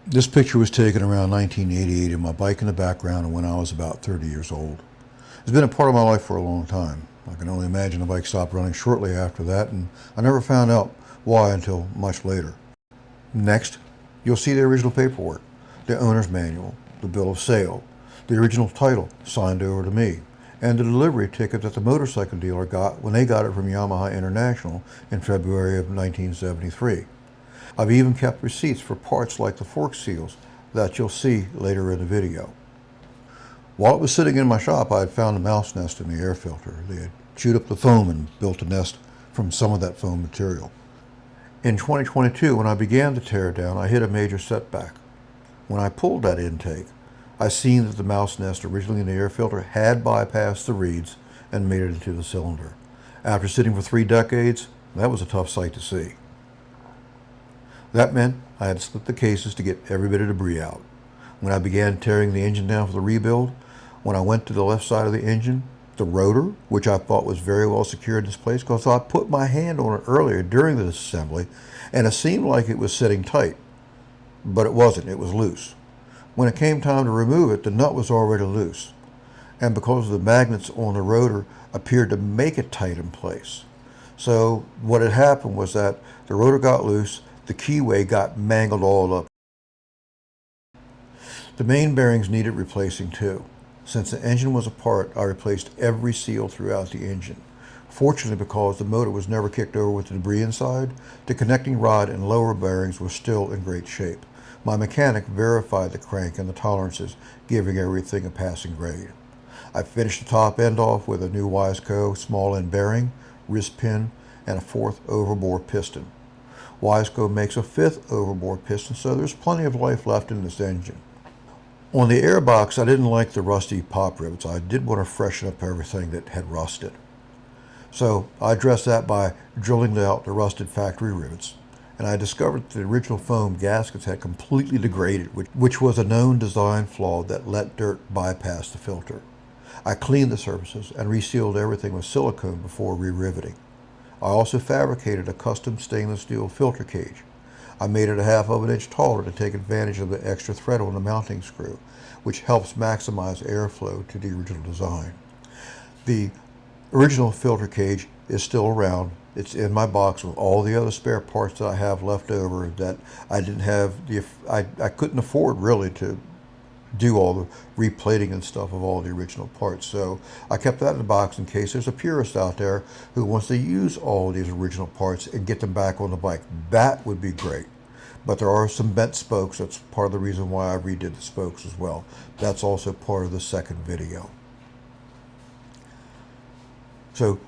This picture was taken around 1988 in my bike in the background and when I was about 30 years old. It's been a part of my life for a long time. I can only imagine the bike stopped running shortly after that, and I never found out why until much later. Next, you'll see the original paperwork, the owner's manual, the bill of sale, the original title signed over to me, and the delivery ticket that the motorcycle dealer got when they got it from Yamaha International in February of 1973. I've even kept receipts for parts like the fork seals that you'll see later in the video. While it was sitting in my shop, I had found a mouse nest in the air filter. They had chewed up the foam and built a nest from some of that foam material. In 2022, when I began to tear it down, I hit a major setback. When I pulled that intake, I seen that the mouse nest originally in the air filter had bypassed the reeds and made it into the cylinder. After sitting for 3 decades, that was a tough sight to see. That meant I had to split the cases to get every bit of debris out. When I began tearing the engine down for the rebuild, when I went to the left side of the engine, the rotor, which I thought was very well secured in this place, because I put my hand on it earlier during the assembly, and it seemed like it was sitting tight, but it wasn't, it was loose. When it came time to remove it, the nut was already loose, and because the magnets on the rotor appeared to make it tight in place. So what had happened was that the rotor got loose, the keyway got mangled all up. The main bearings needed replacing too. Since the engine was apart, I replaced every seal throughout the engine. Fortunately, because the motor was never kicked over with the debris inside, the connecting rod and lower bearings were still in great shape. My mechanic verified the crank and the tolerances, giving everything a passing grade. I finished the top end off with a new Wiseco small end bearing, wrist pin, and a 4th overbore piston. Wiseco makes a 5th overbore piston, so there's plenty of life left in this engine. On the airbox, I didn't like the rusty pop rivets. I did want to freshen up everything that had rusted. So I addressed that by drilling out the rusted factory rivets. And I discovered that the original foam gaskets had completely degraded, which was a known design flaw that let dirt bypass the filter. I cleaned the surfaces and resealed everything with silicone before re-riveting. I also fabricated a custom stainless steel filter cage. I made it a half of an inch taller to take advantage of the extra thread on the mounting screw, which helps maximize airflow to the original design. The original filter cage is still around. It's in my box with all the other spare parts that I have left over that I didn't have I couldn't afford really to do all the replating and stuff of all the original parts. So I kept that in the box in case there's a purist out there who wants to use all these original parts and get them back on the bike. That would be great. But there are some bent spokes. That's part of the reason why I redid the spokes as well. That's also part of the second video. So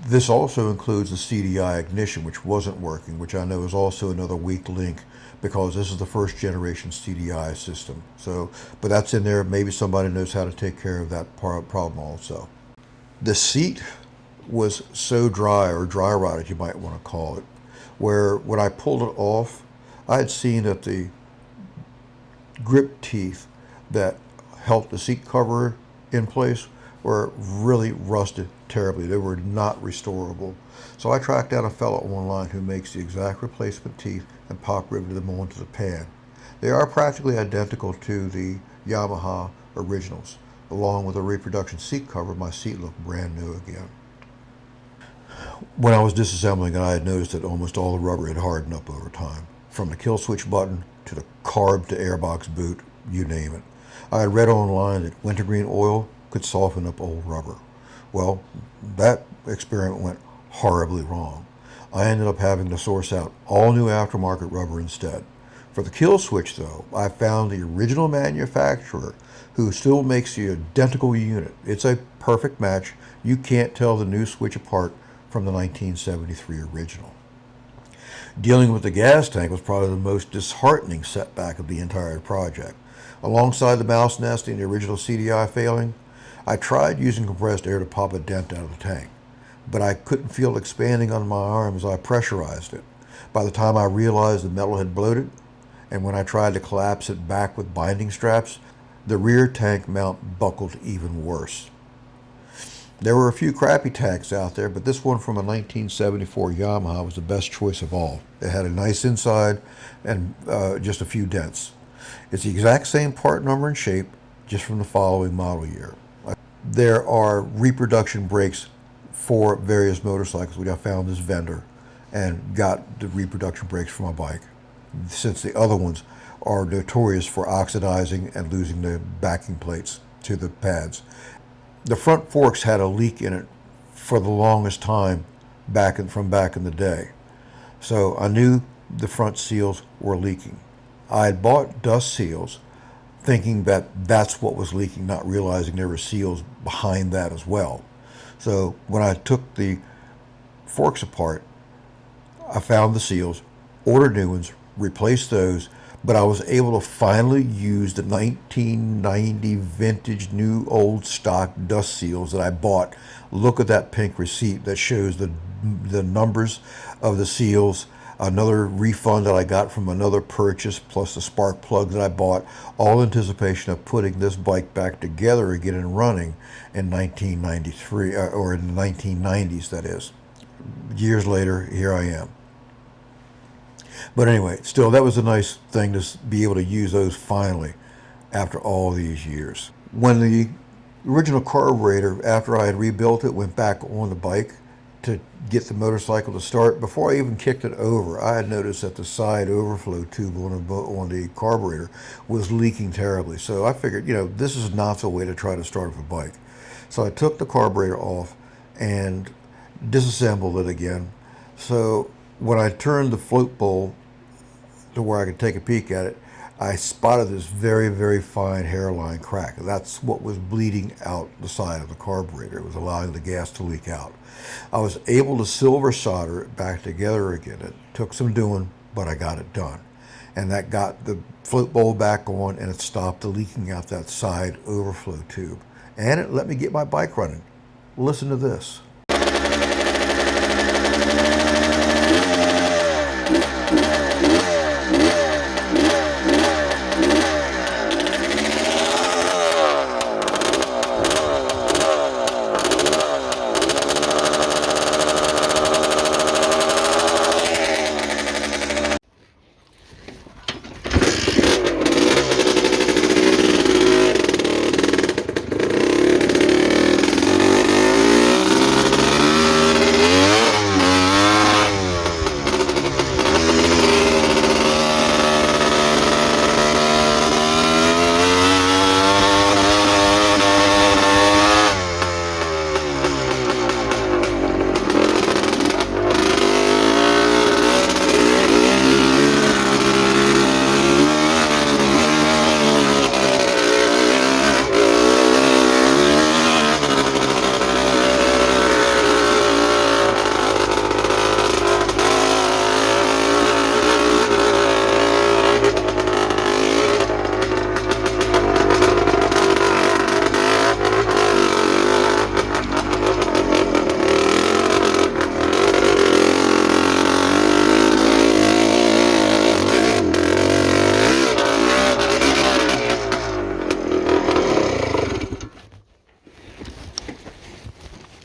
this also includes the CDI ignition, which wasn't working, which I know is also another weak link because this is the first generation CDI system. So, but that's in there. Maybe somebody knows how to take care of that problem also. The seat was so dry, or dry rotted you might want to call it, where when I pulled it off, I had seen that the grip teeth that held the seat cover in place were really rusted terribly. They were not restorable. So I tracked down a fellow online who makes the exact replacement teeth and pop riveted them onto the pan. They are practically identical to the Yamaha originals. Along with a reproduction seat cover, my seat looked brand new again. When I was disassembling it, I had noticed that almost all the rubber had hardened up over time. From the kill switch button to the carb to airbox boot, you name it. I had read online that wintergreen oil could soften up old rubber. Well, that experiment went horribly wrong. I ended up having to source out all new aftermarket rubber instead. For the kill switch though, I found the original manufacturer who still makes the identical unit. It's a perfect match. You can't tell the new switch apart from the 1973 original. Dealing with the gas tank was probably the most disheartening setback of the entire project. Alongside the mouse nest and the original CDI failing, I tried using compressed air to pop a dent out of the tank, but I couldn't feel it expanding on my arm as I pressurized it. By the time I realized the metal had bloated, and when I tried to collapse it back with binding straps, the rear tank mount buckled even worse. There were a few crappy tanks out there, but this one from a 1974 Yamaha was the best choice of all. It had a nice inside and just a few dents. It's the exact same part number and shape, just from the following model year. There are reproduction brakes for various motorcycles, which I found this vendor and got the reproduction brakes for my bike, since the other ones are notorious for oxidizing and losing the backing plates to the pads. The front forks had a leak in it for the longest time from back in the day. So I knew the front seals were leaking. I had bought dust seals thinking that that's what was leaking, not realizing there were seals behind that as well. So when I took the forks apart, I found the seals, ordered new ones, replaced those, but I was able to finally use the 1990 vintage new old stock dust seals that I bought. Look at that pink receipt that shows the numbers of the seals, another refund that I got from another purchase, plus the spark plug that I bought, all in anticipation of putting this bike back together again and running in 1993, or in the 1990s, that is. Years later, here I am. But anyway, still, that was a nice thing to be able to use those finally after all these years. When the original carburetor, after I had rebuilt it, went back on the bike to get the motorcycle to start, before I even kicked it over, I had noticed that the side overflow tube on the carburetor was leaking terribly. So I figured, this is not the way to try to start up a bike. So I took the carburetor off and disassembled it again. So when I turned the float bowl to where I could take a peek at it, I spotted this very, very fine hairline crack. That's what was bleeding out the side of the carburetor. It was allowing the gas to leak out. I was able to silver solder it back together again. It took some doing, but I got it done. And that got the float bowl back on, and it stopped the leaking out that side overflow tube. And it let me get my bike running. Listen to this.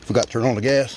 Forgot to turn on the gas.